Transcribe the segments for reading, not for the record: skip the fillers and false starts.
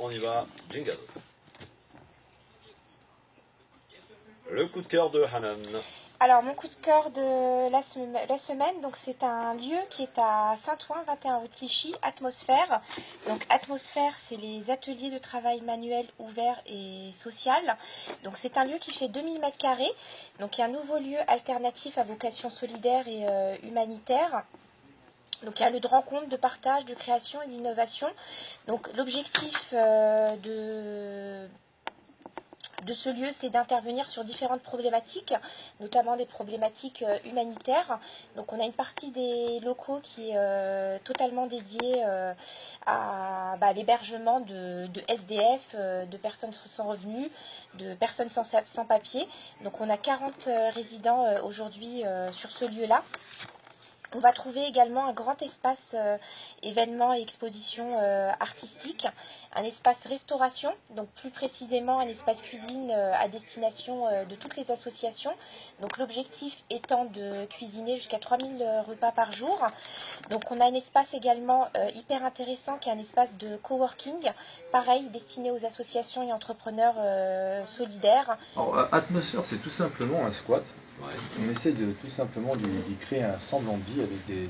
on y va, jingle. Le coup de cœur de Hanan. Alors, mon coup de cœur de la semaine, donc c'est un lieu qui est à Saint-Ouen, 21 rue de Clichy, Atmosphère. Donc, Atmosphère, c'est les ateliers de travail manuel ouvert et social. Donc, c'est un lieu qui fait 2000 m². Donc, il y a un nouveau lieu alternatif à vocation solidaire et humanitaire. Donc, il y a le de rencontre, de partage, de création et d'innovation. Donc, l'objectif de ce lieu, c'est d'intervenir sur différentes problématiques, notamment des problématiques humanitaires. Donc on a une partie des locaux qui est totalement dédiée à l'hébergement de SDF, de personnes sans revenus, de personnes sans papier. Donc on a 40 résidents aujourd'hui sur ce lieu-là. On va trouver également un grand espace événements et expositions artistiques, un espace restauration, donc plus précisément un espace cuisine à destination de toutes les associations. Donc l'objectif étant de cuisiner jusqu'à 3000 repas par jour. Donc on a un espace également hyper intéressant qui est un espace de coworking, pareil destiné aux associations et entrepreneurs solidaires. Alors, Atmosphère, c'est tout simplement un squat. Ouais. On essaie tout simplement d'y créer un semblant de vie avec des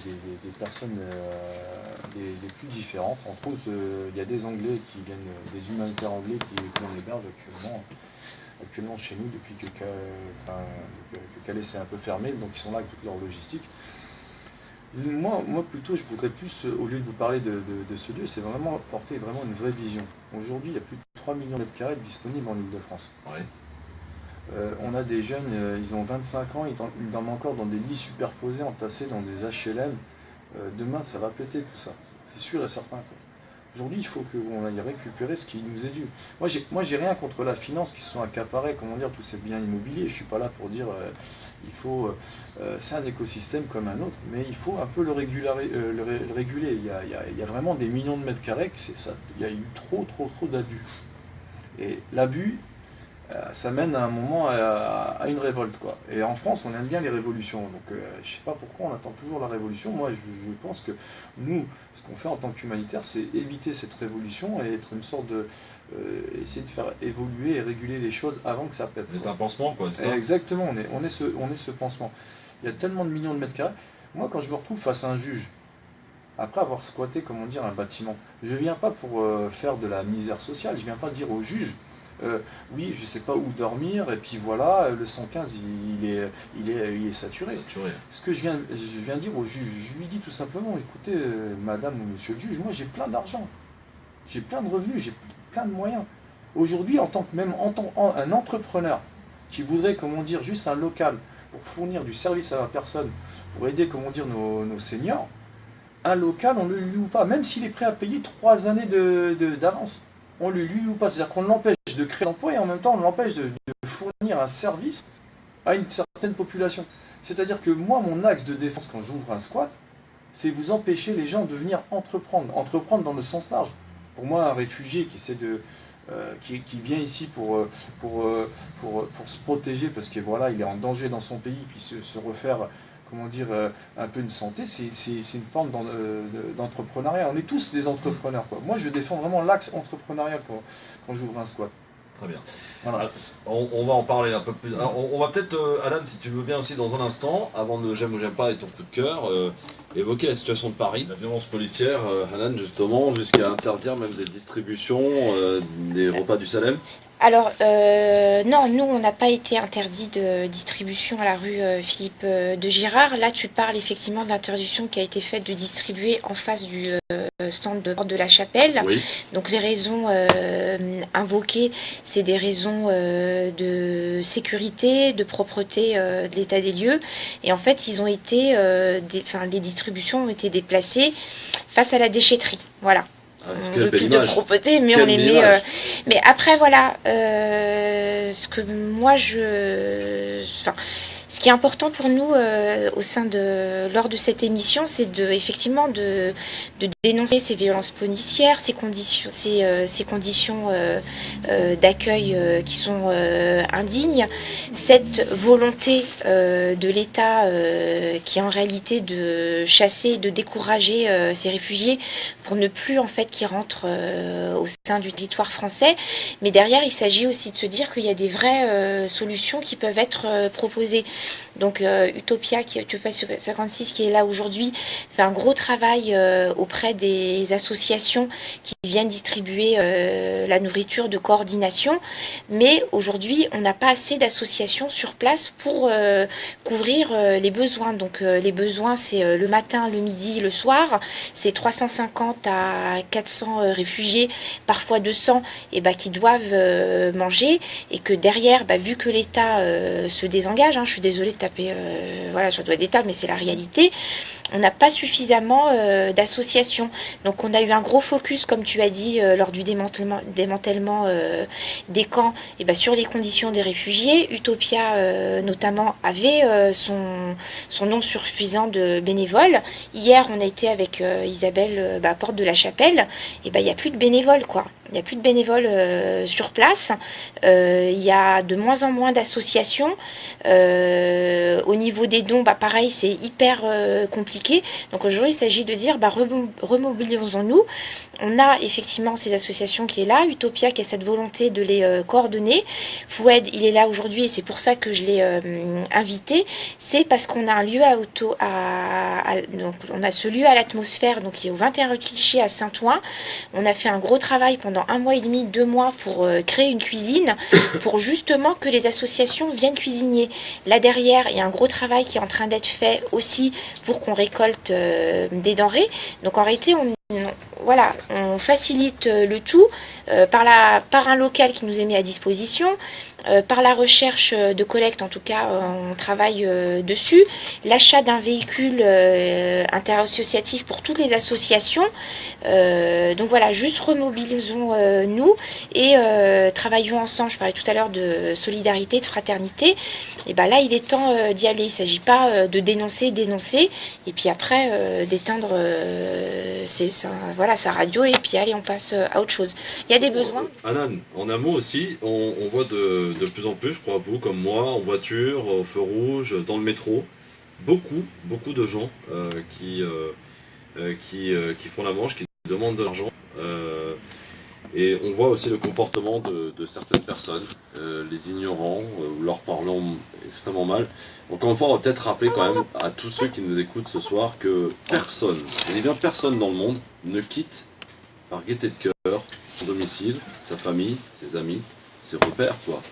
personnes les plus différentes. Entre autres, il y a des Anglais qui viennent, des humanitaires anglais qui on héberge actuellement chez nous depuis que Calais s'est un peu fermé, donc ils sont là avec toute leur logistique. Moi plutôt, je voudrais plus, au lieu de vous parler de ce lieu, c'est vraiment apporter vraiment une vraie vision. Aujourd'hui, il y a plus de 3 millions de mètres carrés disponibles en Ile-de-France. Ouais. On a des jeunes, ils ont 25 ans, ils dorment encore dans des lits superposés, entassés dans des HLM. Demain, ça va péter tout ça, c'est sûr et certain. Aujourd'hui, il faut qu'on aille récupérer ce qui nous est dû. Moi, j'ai rien contre la finance qui se sont accaparés, comment dire, tous ces biens immobiliers. Je suis pas là pour dire, c'est un écosystème comme un autre, mais il faut un peu le réguler. Il y a vraiment des millions de mètres carrés, il y a eu trop d'abus. Et l'abus, ça mène à un moment à une révolte, quoi. Et en France, on aime bien les révolutions. Donc, je sais pas pourquoi on attend toujours la révolution. Moi, je pense que nous, ce qu'on fait en tant qu'humanitaire, c'est éviter cette révolution et être une sorte de essayer de faire évoluer et réguler les choses avant que ça pète. C'est un pansement, quoi, c'est ça? Exactement, on est ce pansement. Il y a tellement de millions de mètres carrés. Moi, quand je me retrouve face à un juge, après avoir squatté, comment dire, un bâtiment, je viens pas pour faire de la misère sociale. Je viens pas dire au juge, oui, je sais pas où dormir, et puis voilà, le 115 il est saturé. Ce que je viens dire au juge, je lui dis tout simplement, écoutez, madame ou monsieur le juge, moi j'ai plein d'argent, j'ai plein de revenus, j'ai plein de moyens. Aujourd'hui, en tant un entrepreneur qui voudrait, comment dire, juste un local pour fournir du service à la personne, pour aider, comment dire, nos seniors, un local, on ne le loue pas, même s'il est prêt à payer 3 années d'avance. On ne lui loue pas, c'est-à-dire qu'on l'empêche de créer l'emploi et en même temps on l'empêche de fournir un service à une certaine population. C'est-à-dire que moi, mon axe de défense quand j'ouvre un squat, c'est vous empêcher les gens de venir entreprendre dans le sens large. Pour moi, un réfugié qui essaie qui vient ici pour se protéger parce que voilà, il est en danger dans son pays, puis se refaire, comment dire, un peu une santé, c'est une forme d'entrepreneuriat. On est tous des entrepreneurs, quoi. Moi, je défends vraiment l'axe entrepreneurial quand j'ouvre un squat. Très bien. Voilà. On va en parler un peu plus. Alors, on va peut-être, Alan, si tu veux bien aussi dans un instant, avant de j'aime ou j'aime pas et ton coup de cœur, évoquer la situation de Paris, la violence policière, Alan, justement, jusqu'à interdire même des distributions des repas du Salem. Alors, non, nous, on n'a pas été interdit de distribution à la rue Philippe de Girard. Là, tu parles effectivement d'interdiction qui a été faite de distribuer en face du centre de Porte de la Chapelle. Oui. Donc, les raisons invoquées, c'est des raisons de sécurité, de propreté de l'état des lieux. Et en fait, ils ont été, les distributions ont été déplacées face à la déchetterie. Voilà. On veut plus de propreté, mais on les met. Mais après, voilà, ce que moi ce qui est important pour nous lors de cette émission, c'est effectivement de dénoncer ces violences policières, ces conditions d'accueil qui sont indignes, cette volonté de l'État qui est en réalité de chasser, de décourager ces réfugiés pour ne plus en fait qu'ils rentrent au sein du territoire français. Mais derrière, il s'agit aussi de se dire qu'il y a des vraies solutions qui peuvent être proposées. Donc Utopia 56 qui est là aujourd'hui fait un gros travail auprès des associations qui viennent distribuer la nourriture de coordination, mais aujourd'hui on n'a pas assez d'associations sur place pour couvrir les besoins. Donc les besoins c'est le matin, le midi, le soir, c'est 350 à 400 réfugiés, parfois 200 qui doivent manger, et que derrière, vu que l'État se désengage, je suis désolée de taper sur le doigt d'État, mais c'est la réalité, on n'a pas suffisamment d'associations. Donc on a eu un gros focus, comme tu as dit, lors du démantèlement des camps, sur les conditions des réfugiés. Utopia notamment avait son nombre suffisant de bénévoles. Hier on a été avec Isabelle à Porte de la Chapelle, il n'y a plus de bénévoles quoi. Il n'y a plus de bénévoles sur place. Il y a de moins en moins d'associations. Au niveau des dons, pareil, c'est hyper compliqué. Donc aujourd'hui, il s'agit de dire, remobilisons-nous. On a effectivement ces associations qui est là, Utopia qui a cette volonté de les coordonner. Foued, il est là aujourd'hui et c'est pour ça que je l'ai invité. C'est parce qu'on a un lieu donc on a ce lieu à l'atmosphère, donc qui est au 21 rue Clichy à Saint-Ouen. On a fait un gros travail pendant 1 mois et demi, 2 mois pour créer une cuisine, pour justement que les associations viennent cuisiner. Là derrière, il y a un gros travail qui est en train d'être fait aussi pour qu'on récolte des denrées. Donc en réalité, on facilite le tout par un local qui nous est mis à disposition, par la recherche de collecte, en tout cas on travaille dessus, l'achat d'un véhicule interassociatif pour toutes les associations. Donc voilà, juste remobilisons-nous et travaillons ensemble. Je parlais tout à l'heure de solidarité, de fraternité. Et là il est temps d'y aller. Il ne s'agit pas de dénoncer et puis après d'éteindre sa radio et puis allez on passe à autre chose. Il y a des besoins. Anan, en un mot aussi, on voit de plus en plus, je crois, vous comme moi, en voiture, au feu rouge, dans le métro, beaucoup de gens qui font la manche, qui demandent de l'argent. Et on voit aussi le comportement de certaines personnes, les ignorants, ou leur parlant extrêmement mal. Encore une fois, on va peut-être rappeler quand même à tous ceux qui nous écoutent ce soir que personne, et bien personne dans le monde, ne quitte par gaieté de cœur son domicile, sa famille, ses amis, ses repères, quoi.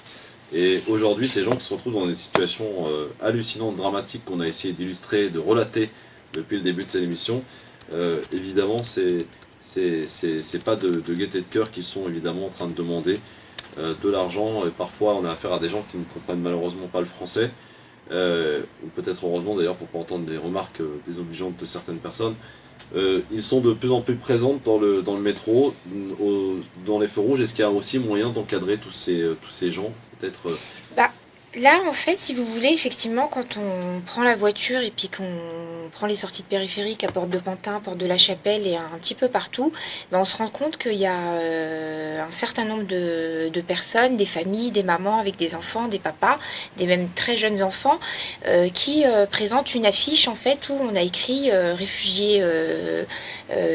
Et aujourd'hui, ces gens qui se retrouvent dans des situations hallucinantes, dramatiques, qu'on a essayé d'illustrer, de relater depuis le début de cette émission, évidemment, c'est pas de gaieté de cœur qu'ils sont évidemment en train de demander de l'argent. Et parfois, on a affaire à des gens qui ne comprennent malheureusement pas le français, ou peut-être heureusement d'ailleurs pour pas entendre des remarques désobligeantes de certaines personnes. Ils sont de plus en plus présents dans le métro, dans les feux rouges. Est-ce qu'il y a aussi moyen d'encadrer tous ces gens, peut-être Là, en fait, si vous voulez, effectivement, quand on prend la voiture et puis qu'on prend les sorties de périphérique à Porte de Pantin, Porte de la Chapelle et un petit peu partout, on se rend compte qu'il y a un certain nombre de personnes, des familles, des mamans avec des enfants, des papas, des même très jeunes enfants, qui présentent une affiche en fait où on a écrit réfugiés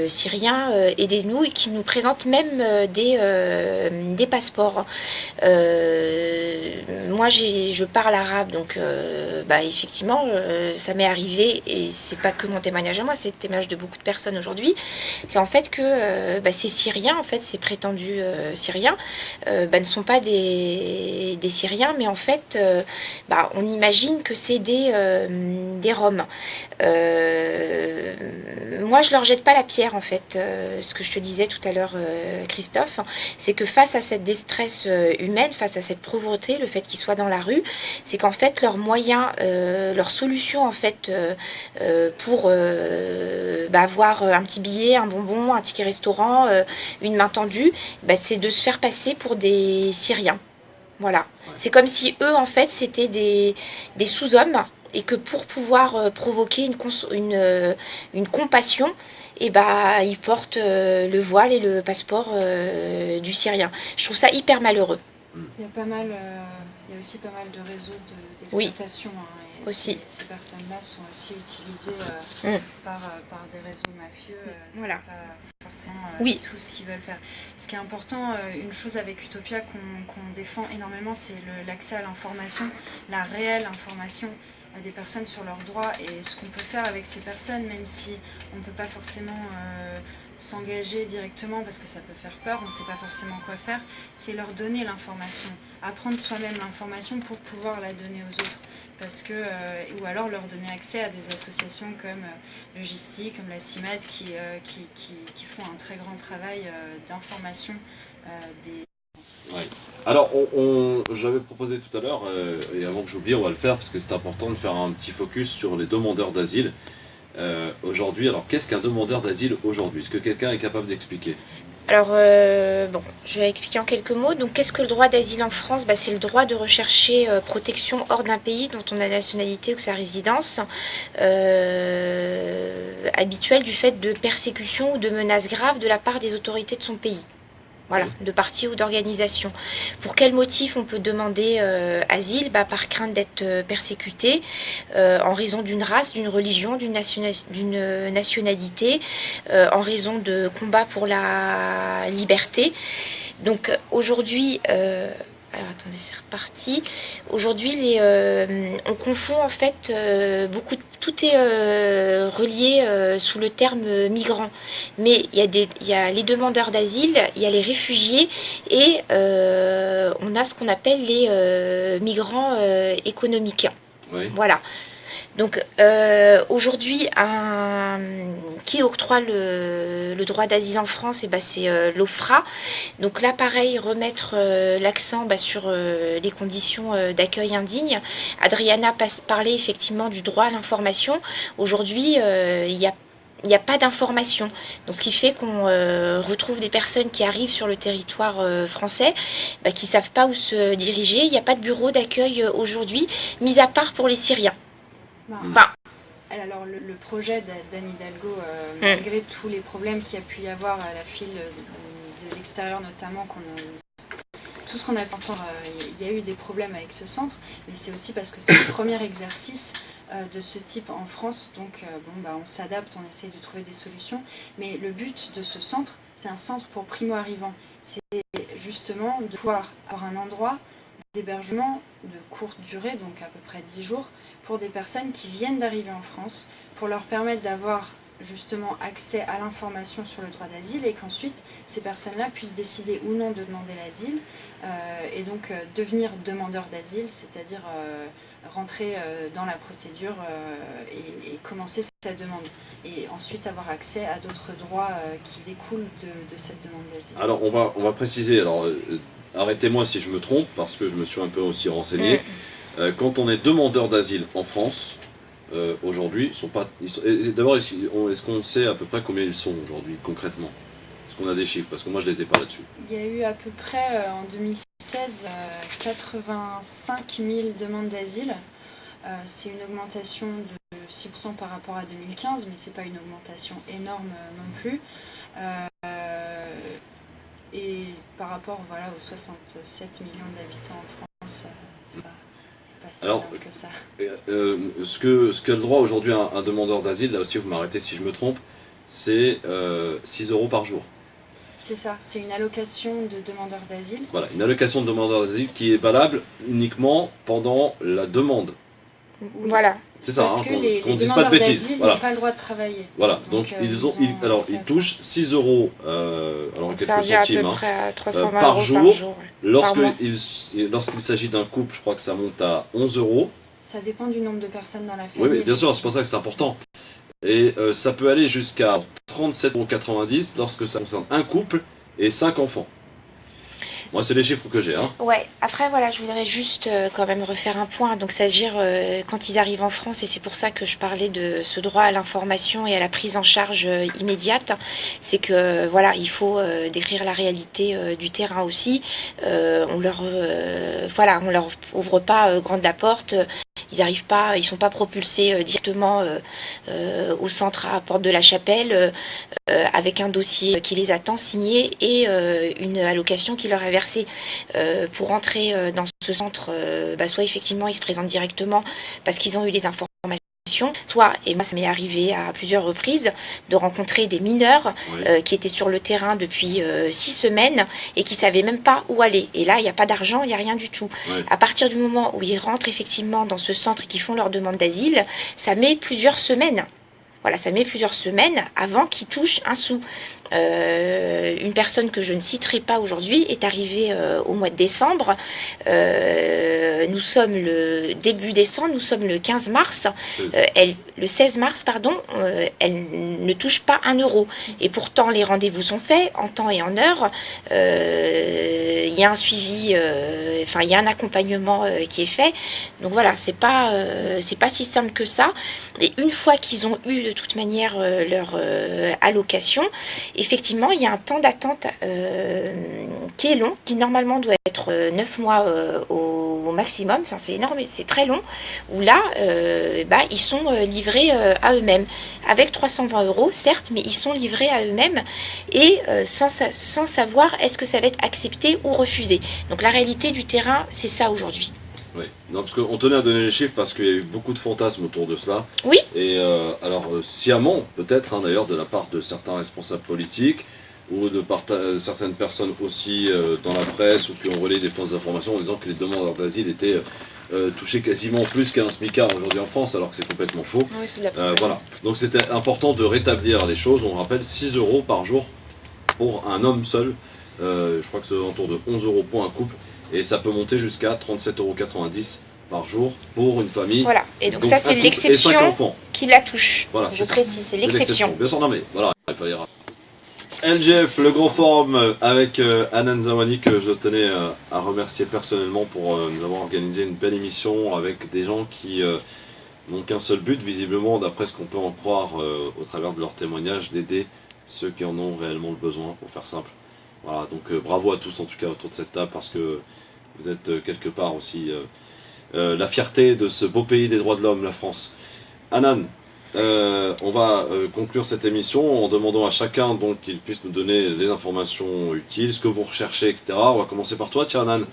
syriens, aidez-nous, et qui nous présentent même des passeports. Moi, je parle arabe, donc effectivement, ça m'est arrivé, et c'est pas que mon témoignage à moi, c'est le témoignage de beaucoup de personnes aujourd'hui. C'est en fait que ces Syriens, en fait, ces prétendus Syriens, ne sont pas des Syriens, mais en fait, on imagine que c'est des Roms. Moi, je leur jette pas la pierre, en fait. Ce que je te disais tout à l'heure, Christophe, c'est que face à cette détresse humaine, face à cette pauvreté, le fait qu'ils soient dans la rue, c'est qu'en fait leurs moyens, leur solution en fait pour avoir un petit billet, un bonbon, un ticket restaurant, une main tendue, c'est de se faire passer pour des Syriens. Voilà. Ouais. C'est comme si eux, en fait, c'était des sous-hommes et que pour pouvoir provoquer une compassion, et bah, ils portent le voile et le passeport du Syrien. Je trouve ça hyper malheureux. Il y a pas mal, il y a aussi pas mal de réseaux d'exploitation. Et aussi. Ces personnes-là sont aussi utilisées par des réseaux mafieux. Voilà. C'est pas forcément tout ce qu'ils veulent faire. Ce qui est important, une chose avec Utopia qu'on défend énormément, c'est l'accès à l'information, la réelle information des personnes sur leurs droits et ce qu'on peut faire avec ces personnes, même si on ne peut pas forcément s'engager directement parce que ça peut faire peur, on ne sait pas forcément quoi faire, c'est leur donner l'information, apprendre soi-même l'information pour pouvoir la donner aux autres, parce que, ou alors leur donner accès à des associations comme Logistique, comme la CIMAD qui font un très grand travail d'information des... Ouais. Alors, j'avais proposé tout à l'heure, et avant que j'oublie, on va le faire parce que c'est important de faire un petit focus sur les demandeurs d'asile. Aujourd'hui, alors qu'est-ce qu'un demandeur d'asile aujourd'hui? Est-ce que quelqu'un est capable d'expliquer? Alors, bon, je vais expliquer en quelques mots. Donc, qu'est-ce que le droit d'asile en France? C'est le droit de rechercher protection hors d'un pays dont on a la nationalité ou sa résidence habituelle du fait de persécutions ou de menaces graves de la part des autorités de son pays. Voilà, de parti ou d'organisation. Pour quel motif on peut demander asile? Par crainte d'être persécuté en raison d'une race, d'une religion, d'une nationalité, en raison de combats pour la liberté. Donc aujourd'hui, alors attendez, c'est reparti. Aujourd'hui, on confond en fait tout est relié sous le terme migrant. Mais il y a les demandeurs d'asile, il y a les réfugiés et on a ce qu'on appelle les migrants économiques. Oui. Voilà. Donc aujourd'hui, qui octroie le droit d'asile en France? C'est l'OFPRA. Donc là, pareil, remettre l'accent sur les conditions d'accueil indignes. Adriana parlait effectivement du droit à l'information. Aujourd'hui, il n'y a pas d'information. Donc, ce qui fait qu'on retrouve des personnes qui arrivent sur le territoire français, qui ne savent pas où se diriger. Il n'y a pas de bureau d'accueil aujourd'hui, mis à part pour les Syriens. Alors le projet d'Anne Hidalgo, malgré tous les problèmes qu'il y a pu y avoir à la file de l'extérieur notamment, tout ce qu'on a pu entendre, il y a eu des problèmes avec ce centre, mais c'est aussi parce que c'est le premier exercice de ce type en France, donc on s'adapte, on essaye de trouver des solutions, mais le but de ce centre, c'est un centre pour primo-arrivants, c'est justement de pouvoir avoir un endroit d'hébergement de courte durée, donc à peu près 10 jours, pour des personnes qui viennent d'arriver en France, pour leur permettre d'avoir justement accès à l'information sur le droit d'asile et qu'ensuite ces personnes-là puissent décider ou non de demander l'asile et donc devenir demandeurs d'asile, c'est-à-dire rentrer dans la procédure et commencer sa demande et ensuite avoir accès à d'autres droits qui découlent de cette demande d'asile. Alors on va préciser, alors arrêtez-moi si je me trompe parce que je me suis un peu aussi renseigné. Quand on est demandeur d'asile en France, aujourd'hui, d'abord, est-ce qu'on sait à peu près combien ils sont aujourd'hui, concrètement? Est-ce qu'on a des chiffres? Parce que moi, je les ai pas là-dessus. Il y a eu à peu près, en 2016, 85 000 demandes d'asile. C'est une augmentation de 6% par rapport à 2015, mais ce n'est pas une augmentation énorme non plus. Et par rapport aux 67 millions d'habitants en France, c'est pas... Alors, ce que le droit aujourd'hui un demandeur d'asile, là aussi vous m'arrêtez si je me trompe, c'est 6 € par jour. C'est ça, c'est une allocation de demandeur d'asile. Voilà, une allocation de demandeur d'asile qui est valable uniquement pendant la demande. Voilà. C'est ça, parce que les demandeurs d'asile n'ont pas le droit de travailler. Voilà, donc ils touchent 6 €, alors quelques centimes, à 320 par jour. Lorsqu'il s'agit d'un couple, je crois que ça monte à 11 €. Ça dépend du nombre de personnes dans la famille. Oui, mais bien sûr, c'est pour ça que c'est important. Et ça peut aller jusqu'à 37,90 € lorsque ça concerne un couple et 5 enfants. Moi, c'est les chiffres que j'ai. Hein. Ouais, après voilà, je voudrais juste quand même refaire un point. Donc, c'est-à-dire quand ils arrivent en France, et c'est pour ça que je parlais de ce droit à l'information et à la prise en charge immédiate, c'est que voilà, il faut décrire la réalité du terrain aussi. On leur ouvre pas grande la porte. Ils arrivent pas, ils sont pas propulsés directement au centre à Porte de la Chapelle avec un dossier qui les attend signé et une allocation qui leur est versée. Pour entrer dans ce centre, soit effectivement ils se présentent directement parce qu'ils ont eu les informations. Soit, et moi ça m'est arrivé à plusieurs reprises, de rencontrer des mineurs qui étaient sur le terrain depuis 6 semaines et qui savaient même pas où aller. Et là, il n'y a pas d'argent, il n'y a rien du tout. À partir du moment où ils rentrent effectivement dans ce centre et qu'ils font leur demande d'asile, ça met plusieurs semaines. Voilà, ça met plusieurs semaines avant qu'ils touchent un sou. Une personne que je ne citerai pas aujourd'hui est arrivée au mois de décembre. Nous sommes le début décembre, nous sommes le 15 mars. Le 16 mars, pardon, elle ne touche pas 1 euro. Et pourtant, les rendez-vous sont faits en temps et en heure. Il y a un suivi, il y a un accompagnement qui est fait. Donc voilà, c'est pas si simple que ça. Et une fois qu'ils ont eu de toute manière leur allocation, effectivement, il y a un temps d'attente qui est long, qui normalement doit être 9 mois au maximum. Enfin, c'est énorme, c'est très long. Où là, ils sont livrés à eux-mêmes. Avec 320 €, certes, mais ils sont livrés à eux-mêmes et sans savoir est-ce que ça va être accepté ou refusé. Donc la réalité du terrain, c'est ça aujourd'hui. Oui, non, parce qu'on tenait à donner les chiffres parce qu'il y a eu beaucoup de fantasmes autour de cela. Oui. Et sciemment, peut-être d'ailleurs, de la part de certains responsables politiques ou de certaines personnes aussi dans la presse ou qui ont relayé des fausses informations en disant que les demandeurs d'asile étaient touchés quasiment plus qu'un SMICAR aujourd'hui en France, alors que c'est complètement faux. Oui, c'est de la voilà. Donc c'était important de rétablir les choses. On rappelle 6 € par jour pour un homme seul. Je crois que c'est autour de 11 € pour un couple. Et ça peut monter jusqu'à 37,90 € par jour pour une famille. Voilà, et donc ça c'est l'exception qui la touche. Voilà, je précise, c'est l'exception. Bien sûr, non mais voilà, il fallait... NGF, le grand forum avec Hanan Zawani que je tenais à remercier personnellement pour nous avoir organisé une belle émission avec des gens qui n'ont qu'un seul but, visiblement, d'après ce qu'on peut en croire au travers de leur témoignage, d'aider ceux qui en ont réellement le besoin, pour faire simple. Voilà, donc bravo à tous en tout cas autour de cette table parce que vous êtes quelque part aussi la fierté de ce beau pays des droits de l'homme, la France. Hanan, on va conclure cette émission en demandant à chacun donc qu'il puisse nous donner des informations utiles, ce que vous recherchez, etc. On va commencer par toi, tiens Hanan,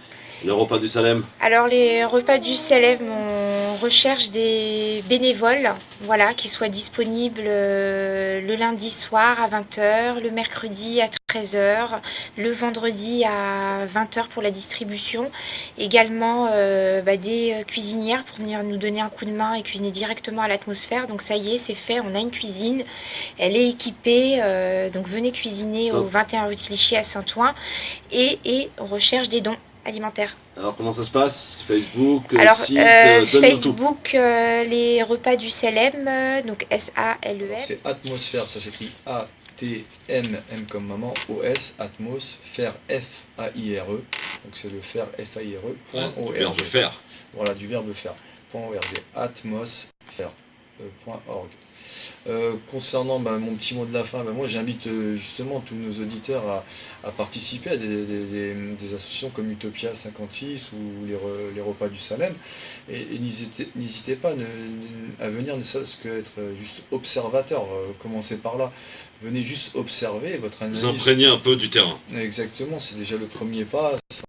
les repas du Salem. Alors les repas du Salem, on recherche des bénévoles, voilà, qui soient disponibles le lundi soir à 20 h, le mercredi à 13 h, le vendredi à 20 h pour la distribution. Également des cuisinières pour venir nous donner un coup de main et cuisiner directement à l'atmosphère. Donc ça y est, c'est fait, on a une cuisine, elle est équipée, donc venez cuisiner au 21 rue de Clichy à Saint-Ouen et on recherche des dons alimentaire. Alors comment ça se passe? Facebook, alors, site, Facebook, les repas du Salem, donc S-A-L-E-M. C'est Atmosphère, ça s'écrit A-T-M-M comme maman, O-S, Atmosphère, F-A-I-R-E. Donc c'est le faire, F-A-I-R-E, .org. Du verbe faire. Voilà, du verbe faire, .org, atmosphère.org. Concernant mon petit mot de la fin, moi j'invite justement tous nos auditeurs à participer à des associations comme Utopia 56 ou les repas du Salem et n'hésitez pas à venir ne serait-ce qu'être juste observateur, commencez par là, venez juste observer votre analyse. Vous imprégnez un peu du terrain. Exactement, c'est déjà le premier pas, ça